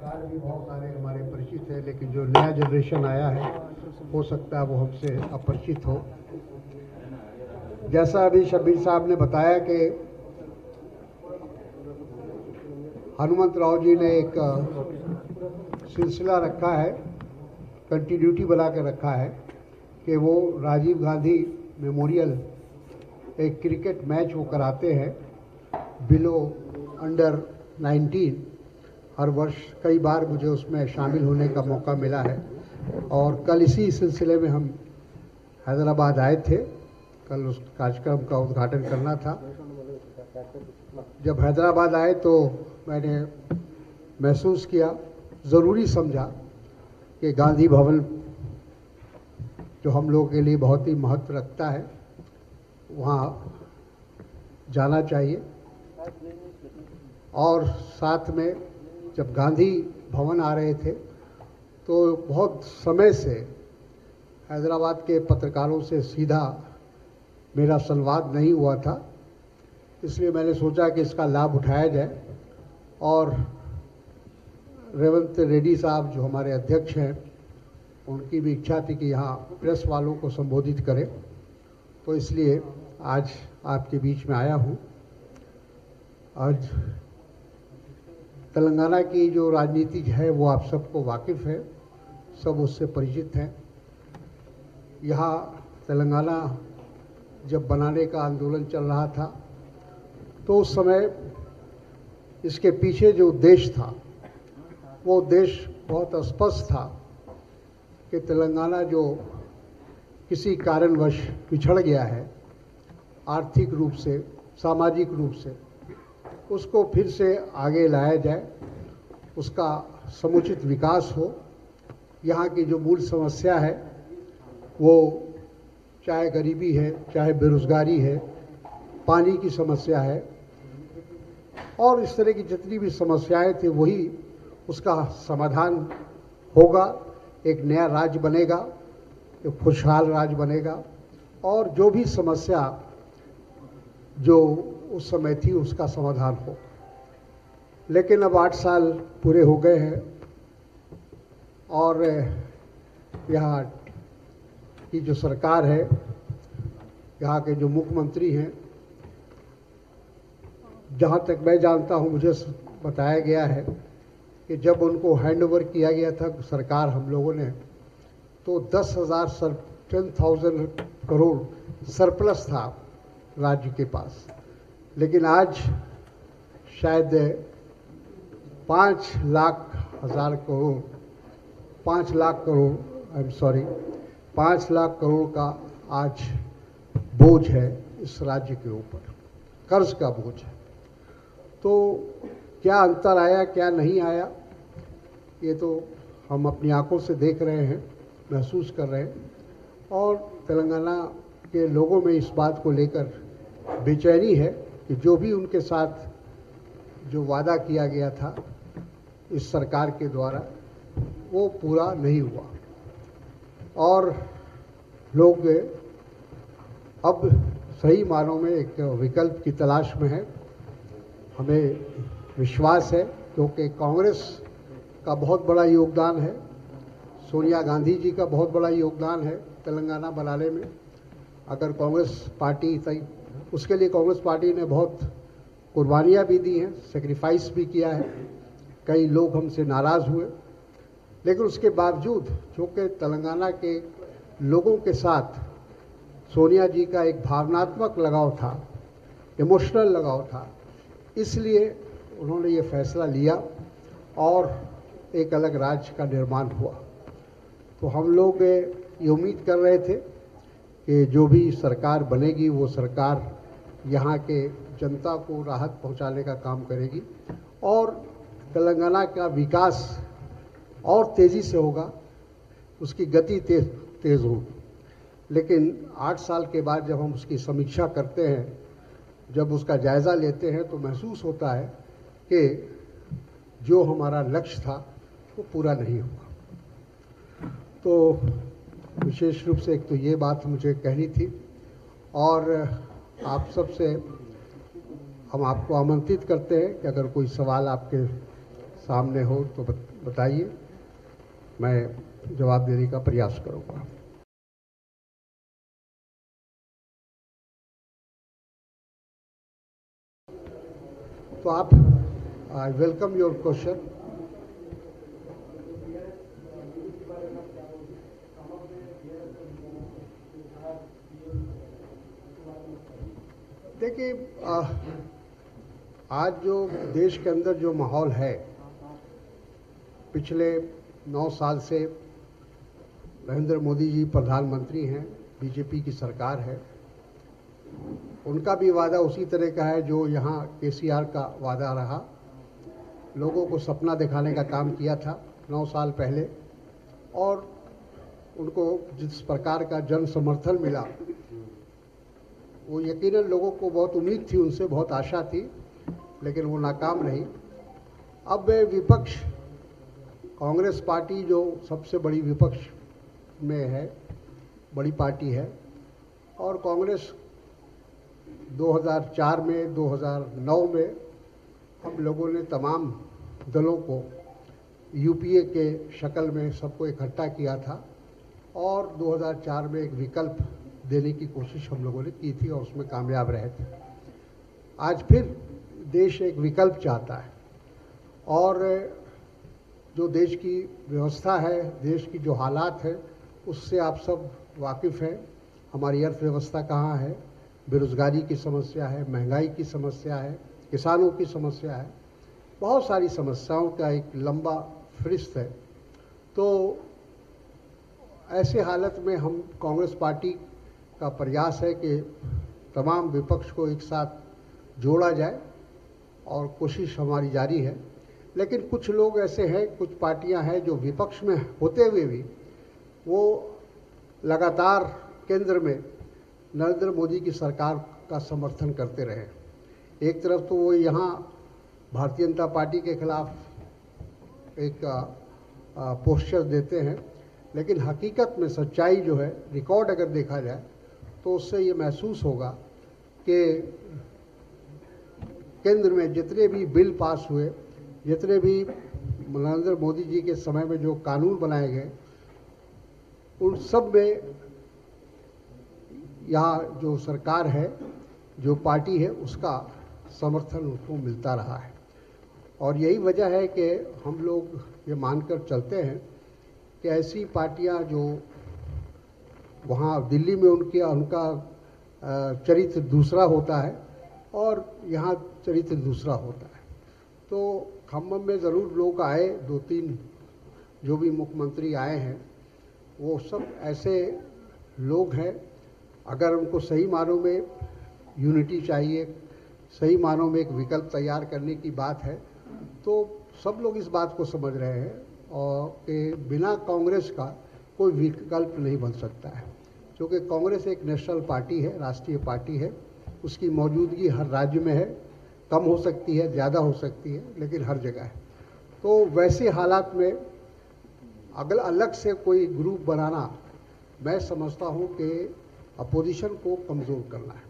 पत्रकार भी बहुत सारे हमारे परिचित हैं, लेकिन जो नया जनरेशन आया है हो सकता है वो हमसे अपरिचित हो। जैसा अभी शब्बीर साहब ने बताया कि हनुमंत राव जी ने एक सिलसिला रखा है, कंटिन्यूटी बना के रखा है कि वो राजीव गांधी मेमोरियल एक क्रिकेट मैच वो कराते हैं बिलो अंडर 19 हर वर्ष। कई बार मुझे उसमें शामिल होने का मौका मिला है और कल इसी सिलसिले में हम हैदराबाद आए थे। कल उस कार्यक्रम का उद्घाटन करना था। जब हैदराबाद आए तो मैंने महसूस किया, ज़रूरी समझा कि गांधी भवन जो हम लोगों के लिए बहुत ही महत्व रखता है, वहाँ जाना चाहिए। और साथ में जब गांधी भवन आ रहे थे तो बहुत समय से हैदराबाद के पत्रकारों से सीधा मेरा संवाद नहीं हुआ था, इसलिए मैंने सोचा कि इसका लाभ उठाया जाए। और रेवंत रेड्डी साहब जो हमारे अध्यक्ष हैं, उनकी भी इच्छा थी कि यहाँ प्रेस वालों को संबोधित करें, तो इसलिए आज आपके बीच में आया हूँ। आज तेलंगाना की जो राजनीति है वो आप सबको वाकिफ़ है, सब उससे परिचित हैं। यहाँ तेलंगाना जब बनाने का आंदोलन चल रहा था तो उस समय इसके पीछे जो उद्देश्य था वो उद्देश्य बहुत स्पष्ट था कि तेलंगाना जो किसी कारणवश पिछड़ गया है, आर्थिक रूप से, सामाजिक रूप से, उसको फिर से आगे लाया जाए, उसका समुचित विकास हो। यहाँ की जो मूल समस्या है वो चाहे गरीबी है, चाहे बेरोजगारी है, पानी की समस्या है और इस तरह की जितनी भी समस्याएं थी वही उसका समाधान होगा। एक नया राज्य बनेगा, एक खुशहाल राज्य बनेगा और जो भी समस्या जो उस समय थी उसका समाधान हो। लेकिन अब 8 साल पूरे हो गए हैं और यहाँ की जो सरकार है, यहाँ के जो मुख्यमंत्री हैं, जहाँ तक मैं जानता हूँ, मुझे बताया गया है कि जब उनको हैंडओवर किया गया था सरकार हम लोगों ने, तो 10,000 करोड़ सरप्लस था राज्य के पास। लेकिन आज शायद 5 लाख करोड़ का आज बोझ है इस राज्य के ऊपर, कर्ज का बोझ है। तो क्या अंतर आया, क्या नहीं आया, ये तो हम अपनी आंखों से देख रहे हैं, महसूस कर रहे हैं। और तेलंगाना के लोगों में इस बात को लेकर बेचैनी है कि जो भी उनके साथ जो वादा किया गया था इस सरकार के द्वारा वो पूरा नहीं हुआ और लोग अब सही मानों में एक विकल्प की तलाश में है। हमें विश्वास है क्योंकि कांग्रेस का बहुत बड़ा योगदान है, सोनिया गांधी जी का बहुत बड़ा योगदान है तेलंगाना बनाने में। अगर कांग्रेस पार्टी सही, उसके लिए कांग्रेस पार्टी ने बहुत कुर्बानियाँ भी दी हैं, सेक्रीफाइस भी किया है, कई लोग हमसे नाराज़ हुए, लेकिन उसके बावजूद चूँकि तेलंगाना के लोगों के साथ सोनिया जी का एक भावनात्मक लगाव था, इमोशनल लगाव था, इसलिए उन्होंने ये फैसला लिया और एक अलग राज्य का निर्माण हुआ। तो हम लोग ये उम्मीद कर रहे थे कि जो भी सरकार बनेगी वो सरकार यहाँ के जनता को राहत पहुँचाने का काम करेगी और तेलंगाना का विकास और तेज़ी से होगा, उसकी गति तेज़ होगी। लेकिन 8 साल के बाद जब हम उसकी समीक्षा करते हैं, जब उसका जायज़ा लेते हैं, तो महसूस होता है कि जो हमारा लक्ष्य था वो पूरा नहीं हुआ। तो विशेष रूप से एक तो ये बात मुझे कहनी थी और आप सबसे हम आपको आमंत्रित करते हैं कि अगर कोई सवाल आपके सामने हो तो बताइए, मैं जवाब देने का प्रयास करूँगा। तो आप, आई वेलकम योर क्वेश्चन। देखिए, आज जो देश के अंदर जो माहौल है, पिछले 9 साल से नरेंद्र मोदी जी प्रधानमंत्री हैं, बीजेपी की सरकार है, उनका भी वादा उसी तरह का है जो यहाँ केसीआर का वादा रहा। लोगों को सपना दिखाने का काम किया था 9 साल पहले, और उनको जिस प्रकार का जन समर्थन मिला, वो यकीनन लोगों को बहुत उम्मीद थी उनसे, बहुत आशा थी, लेकिन वो नाकाम रही। अब विपक्ष, कांग्रेस पार्टी जो सबसे बड़ी विपक्ष में है, बड़ी पार्टी है, और कांग्रेस 2004 में, 2009 में हम लोगों ने तमाम दलों को यूपीए के शक्ल में सबको इकट्ठा किया था, और 2004 में एक विकल्प देने की कोशिश हम लोगों ने की थी और उसमें कामयाब रहे थे। आज फिर देश एक विकल्प चाहता है, और जो देश की व्यवस्था है, देश की जो हालात है, उससे आप सब वाकिफ़ हैं। हमारी अर्थव्यवस्था कहाँ है, बेरोज़गारी की समस्या है, महंगाई की समस्या है, किसानों की समस्या है, बहुत सारी समस्याओं का एक लंबा फहरिस्त है। तो ऐसे हालत में हम, कांग्रेस पार्टी का प्रयास है कि तमाम विपक्ष को एक साथ जोड़ा जाए, और कोशिश हमारी जारी है। लेकिन कुछ लोग ऐसे हैं, कुछ पार्टियां हैं जो विपक्ष में होते हुए भी वो लगातार केंद्र में नरेंद्र मोदी की सरकार का समर्थन करते रहे। एक तरफ तो वो यहाँ भारतीय जनता पार्टी के खिलाफ एक पोस्चर देते हैं, लेकिन हकीकत में सच्चाई जो है, रिकॉर्ड अगर देखा जाए तो उससे ये महसूस होगा कि केंद्र में जितने भी बिल पास हुए, जितने भी नरेंद्र मोदी जी के समय में जो कानून बनाए गए, उन सब में यहाँ जो सरकार है, जो पार्टी है, उसका समर्थन उसको मिलता रहा है। और यही वजह है कि हम लोग ये मानकर चलते हैं कि ऐसी पार्टियां जो वहाँ दिल्ली में उनका चरित्र दूसरा होता है और यहाँ चरित्र दूसरा होता है। तो खम्मम में ज़रूर लोग आए, 2-3 जो भी मुख्यमंत्री आए हैं, वो सब ऐसे लोग हैं, अगर उनको सही मानों में यूनिटी चाहिए, सही मानों में एक विकल्प तैयार करने की बात है, तो सब लोग इस बात को समझ रहे हैं और कि बिना कांग्रेस का कोई विकल्प नहीं बन सकता है, क्योंकि कांग्रेस एक नेशनल पार्टी है, राष्ट्रीय पार्टी है, उसकी मौजूदगी हर राज्य में है, कम हो सकती है, ज़्यादा हो सकती है, लेकिन हर जगह है। तो वैसे हालात में अगर अलग से कोई ग्रुप बनाना, मैं समझता हूँ कि अपोजिशन को कमज़ोर करना है।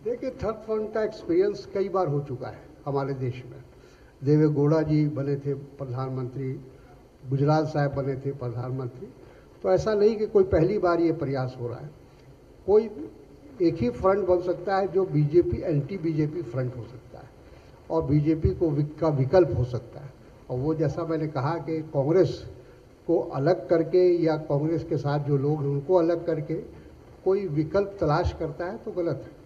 देखिए, थर्ड फ्रंट का एक्सपीरियंस कई बार हो चुका है हमारे देश में। देवे गौड़ा जी बने थे प्रधानमंत्री, गुजराल साहब बने थे प्रधानमंत्री। तो ऐसा नहीं कि कोई पहली बार ये प्रयास हो रहा है। कोई एक ही फ्रंट बन सकता है जो बीजेपी, एंटी बीजेपी फ्रंट हो सकता है, और बीजेपी का विकल्प हो सकता है। और वो, जैसा मैंने कहा कि कांग्रेस को अलग करके या कांग्रेस के साथ जो लोग हैं उनको अलग करके कोई विकल्प तलाश करता है तो गलत है।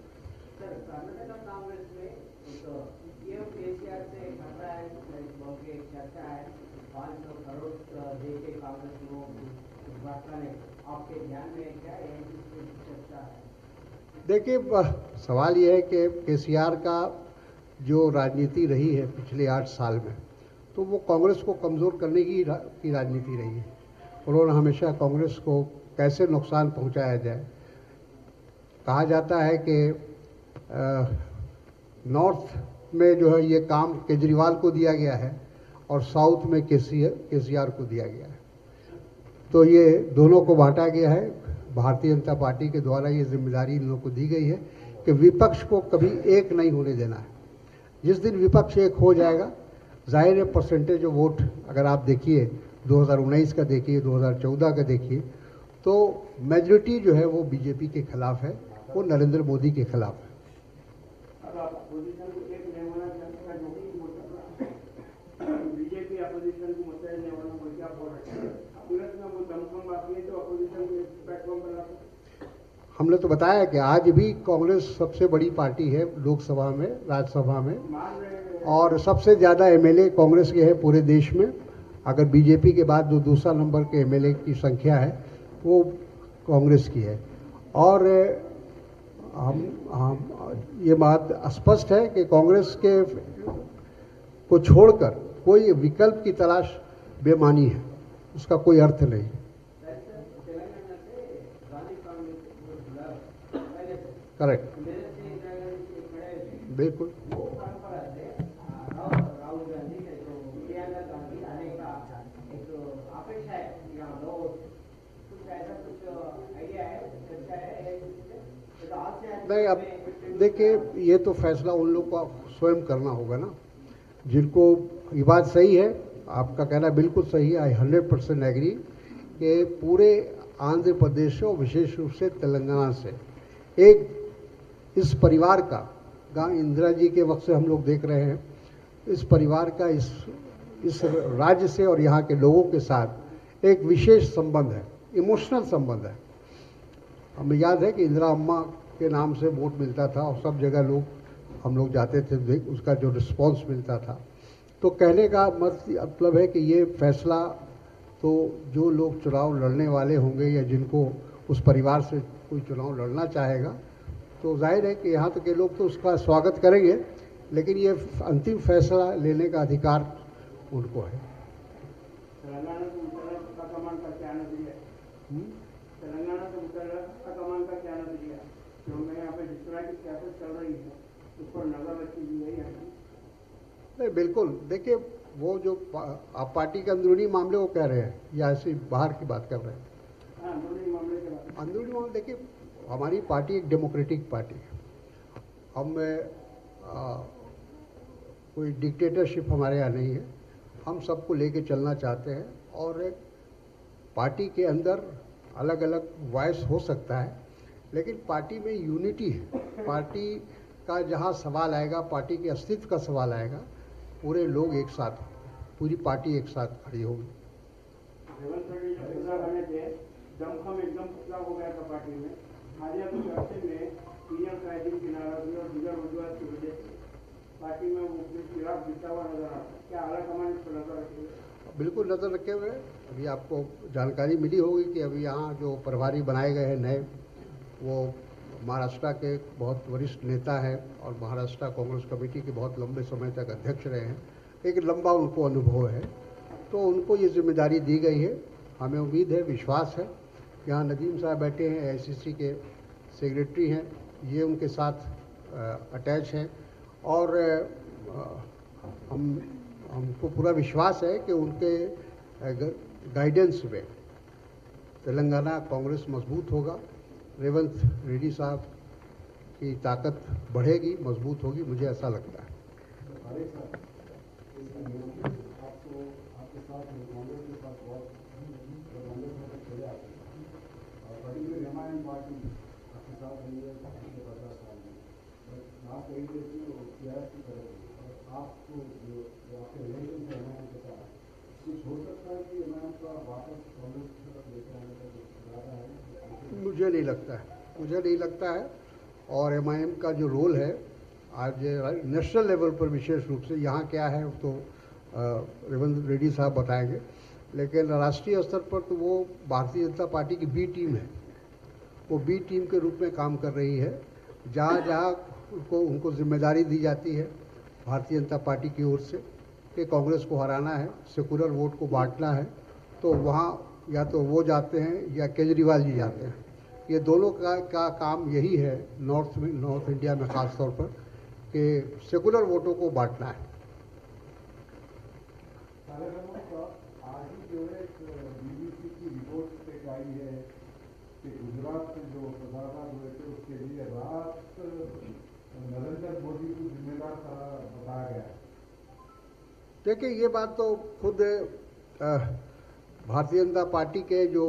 देखिए, सवाल यह है कि केसीआर का जो राजनीति रही है पिछले 8 साल में, तो वो कांग्रेस को कमज़ोर करने की राजनीति रही है। उन्होंने हमेशा कांग्रेस को कैसे नुकसान पहुंचाया जाए। कहा जाता है कि नॉर्थ में जो है ये काम केजरीवाल को दिया गया है और साउथ में केसीआर को दिया गया है। तो ये दोनों को बांटा गया है। भारतीय जनता पार्टी के द्वारा ये जिम्मेदारी इन लोगों को दी गई है कि विपक्ष को कभी एक नहीं होने देना है। जिस दिन विपक्ष एक हो जाएगा, जाहिर है परसेंटेज ऑफ वोट अगर आप देखिए 2019 का देखिए, 2014 का देखिए, तो मेजॉरिटी जो है वो बीजेपी के खिलाफ है, वो नरेंद्र मोदी के खिलाफ है। बीजेपी अपोजिशन को मुतहद नहीं होना बोल के आप बोल रहे हैं, में वो दमखम बाकी है तो अपोजिशन को प्लेटफॉर्म पर लाते। हमने तो बताया कि आज भी कांग्रेस सबसे बड़ी पार्टी है लोकसभा में, राज्यसभा में, और सबसे ज़्यादा एमएलए कांग्रेस के हैं पूरे देश में। अगर बीजेपी के बाद जो दूसरा नंबर के एमएलए की संख्या है वो कांग्रेस की है। और हम ये बात स्पष्ट है कि कांग्रेस के को छोड़कर कोई विकल्प की तलाश बेमानी है, उसका कोई अर्थ नहीं। करेक्ट, बिल्कुल। नहीं, अब देखिए ये तो फैसला उन लोगों को स्वयं करना होगा ना, जिनको ये बात सही है, आपका कहना बिल्कुल सही है, आई 100% एग्री कि पूरे आंध्र प्रदेश और विशेष रूप से तेलंगाना से एक इस परिवार का, इंदिरा जी के वक्त से हम लोग देख रहे हैं, इस परिवार का इस राज्य से और यहाँ के लोगों के साथ एक विशेष संबंध है, इमोशनल संबंध है। हमें याद है कि इंदिरा अम्मा के नाम से वोट मिलता था और सब जगह हम लोग जाते थे, उसका जो रिस्पांस मिलता था। तो कहने का मतलब है कि ये फैसला तो जो लोग चुनाव लड़ने वाले होंगे या जिनको उस परिवार से कोई चुनाव लड़ना चाहेगा, तो जाहिर है कि यहाँ तक के लोग तो उसका स्वागत करेंगे, लेकिन ये अंतिम फैसला लेने का अधिकार उनको है। तेलंगाना से मुशर्रफ का कमान करके आना चाहिए, तेलंगाना से मुशर्रफ का कमान करके आना चाहिए, क्योंकि यहाँ पे जिस तरह की सियासत चल रही है उस पर नजर रखी गई है। नहीं, बिल्कुल। देखिए वो जो आप पार्टी के अंदरूनी मामले वो कह रहे हैं या ऐसे बाहर की बात कर रहे हैं? अंदरूनी मामले के बात। अंदरूनी मामले, देखिए हमारी पार्टी एक डेमोक्रेटिक पार्टी है। हम कोई डिक्टेटरशिप हमारे यहाँ नहीं है, हम सबको लेके चलना चाहते हैं। और एक पार्टी के अंदर अलग अलग वॉइस हो सकता है, लेकिन पार्टी में यूनिटी है। पार्टी का जहाँ सवाल आएगा, पार्टी के अस्तित्व का सवाल आएगा, पूरे लोग एक साथ, पूरी पार्टी एक साथ खड़ी होगी। रेवंत रेड्डी जो फैसला करने थे, दमखम एकदम पुतला हो गया था पार्टी में। हालिया कुछ अर्से में पीएम कायदीन की नाराजगी और दीगर वजूहत की वजह से पार्टी में वो खिलाफ गिरता हुआ नजर आता है। क्या आला कमान इस पर नजर रखे हुए? बिल्कुल नजर रखे हुए। अभी आपको जानकारी मिली होगी कि अभी यहाँ जो प्रभारी बनाए गए हैं नए, वो महाराष्ट्र के बहुत वरिष्ठ नेता हैं और महाराष्ट्र कांग्रेस कमेटी के बहुत लंबे समय तक अध्यक्ष रहे हैं। एक लंबा उनको अनुभव है, तो उनको ये जिम्मेदारी दी गई है। हमें उम्मीद है, विश्वास है। यहाँ नदीम साहब बैठे हैं, आईसीसी के सेक्रेटरी हैं, ये उनके साथ अटैच हैं और हमको पूरा विश्वास है कि उनके गाइडेंस में तेलंगाना कांग्रेस मजबूत होगा। रेवंत रेड्डी साहब की ताकत बढ़ेगी, मजबूत होगी, मुझे ऐसा लगता है। मुझे नहीं लगता है। और एमआईएम का जो रोल है आज नेशनल लेवल पर, विशेष रूप से यहाँ क्या है तो रेवंत रेड्डी साहब बताएंगे, लेकिन राष्ट्रीय स्तर पर तो वो भारतीय जनता पार्टी की बी टीम है। वो बी टीम के रूप में काम कर रही है। जहाँ जहाँ उनको जिम्मेदारी दी जाती है भारतीय जनता पार्टी की ओर से कि कांग्रेस को हराना है, सेकुलर वोट को बांटना है, तो वहाँ या तो वो जाते हैं या केजरीवाल जी जाते हैं। ये दोनों का काम यही है नॉर्थ इंडिया में ख़ास तौर पर, कि सेकुलर वोटों को बांटना है। आज ही जो है बीबीसी की रिपोर्ट एक आई है कि गुजरात में जो प्रधानमंत्री हुए थे उसके लिए रात तक मोदी को जिम्मेदार बताया गया है? देखिए, ये बात तो खुद भारतीय जनता पार्टी के जो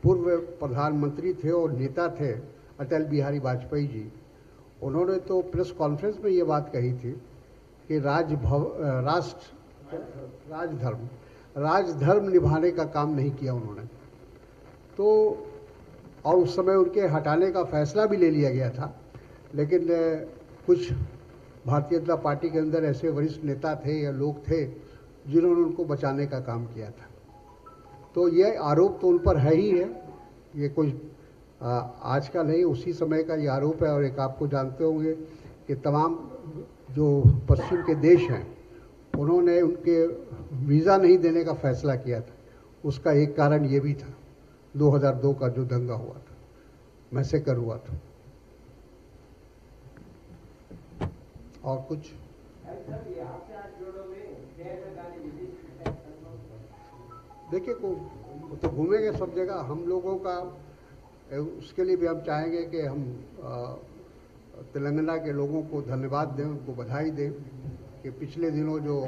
पूर्व प्रधानमंत्री थे और नेता थे अटल बिहारी वाजपेयी जी, उन्होंने तो प्रेस कॉन्फ्रेंस में ये बात कही थी कि राजधर्म निभाने का काम नहीं किया उन्होंने। तो और उस समय उनके हटाने का फैसला भी ले लिया गया था, लेकिन कुछ भारतीय जनता पार्टी के अंदर ऐसे वरिष्ठ नेता थे या लोग थे जिन्होंने उनको बचाने का काम किया था। तो ये आरोप तो उन पर है ही है, ये कोई आज का नहीं, उसी समय का ये आरोप है। और एक आपको जानते होंगे कि तमाम जो पश्चिम के देश हैं उन्होंने उनके वीज़ा नहीं देने का फैसला किया था। उसका एक कारण ये भी था 2002 का जो दंगा हुआ था, मैसेकर हुआ था। और कुछ देखिए, को तो घूमेंगे सब जगह हम लोगों का। उसके लिए भी हम चाहेंगे कि हम तेलंगाना के लोगों को धन्यवाद दें, उनको बधाई दें कि पिछले दिनों जो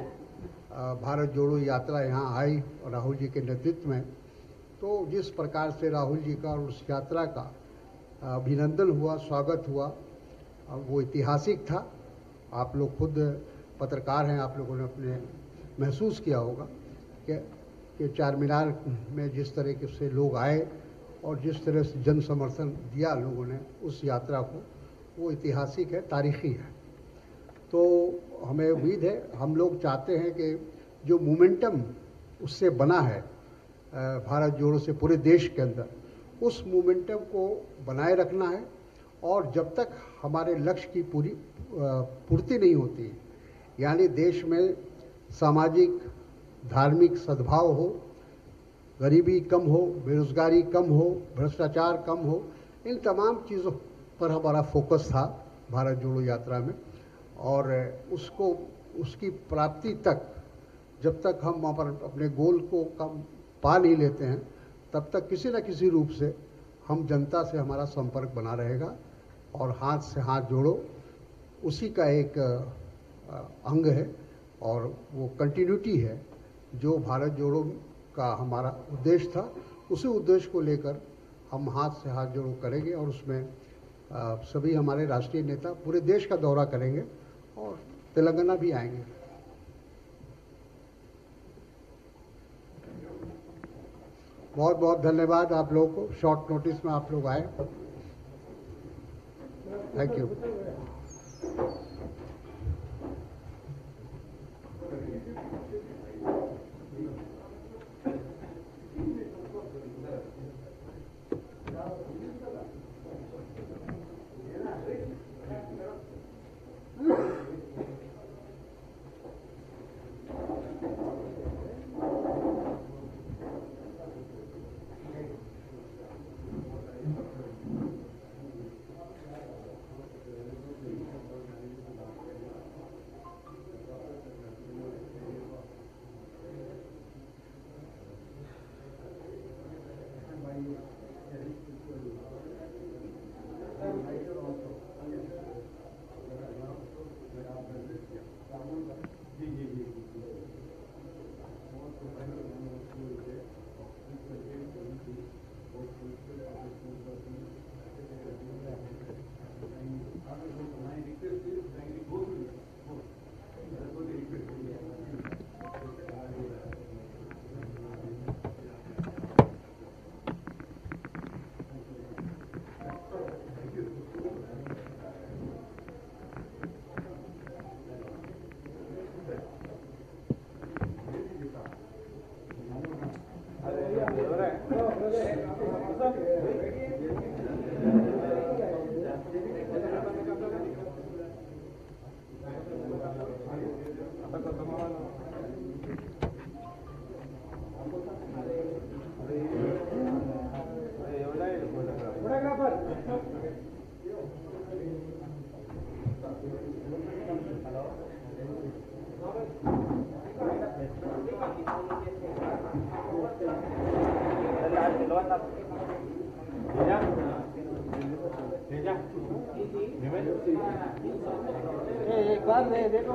भारत जोड़ो यात्रा यहाँ आई और राहुल जी के नेतृत्व में, तो जिस प्रकार से राहुल जी का और उस यात्रा का अभिनंदन हुआ, स्वागत हुआ, वो ऐतिहासिक था। आप लोग खुद पत्रकार हैं, आप लोगों ने अपने महसूस किया होगा कि चार मीनार में जिस तरीके से लोग आए और जिस तरह से जन समर्थन दिया लोगों ने उस यात्रा को, वो ऐतिहासिक है, तारीखी है। तो हमें उम्मीद है, हम लोग चाहते हैं कि जो मोमेंटम उससे बना है भारत जोड़ो से पूरे देश के अंदर, उस मोमेंटम को बनाए रखना है। और जब तक हमारे लक्ष्य की पूर्ति नहीं होती, यानी देश में सामाजिक धार्मिक सद्भाव हो, गरीबी कम हो, बेरोजगारी कम हो, भ्रष्टाचार कम हो, इन तमाम चीज़ों पर हमारा फोकस था भारत जोड़ो यात्रा में। और उसकी प्राप्ति तक, जब तक हम अपने गोल को पा नहीं लेते हैं, तब तक किसी न किसी रूप से हम जनता से हमारा संपर्क बना रहेगा। और हाथ से हाथ जोड़ो उसी का एक अंग है और वो कंटिन्यूटी है जो भारत जोड़ो का हमारा उद्देश्य था। उसी उद्देश्य को लेकर हम हाथ से हाथ जोड़ो करेंगे और उसमें सभी हमारे राष्ट्रीय नेता पूरे देश का दौरा करेंगे और तेलंगाना भी आएंगे। बहुत बहुत धन्यवाद आप लोगों को, शॉर्ट नोटिस में आप लोग आए। Thank you. भेजा देखो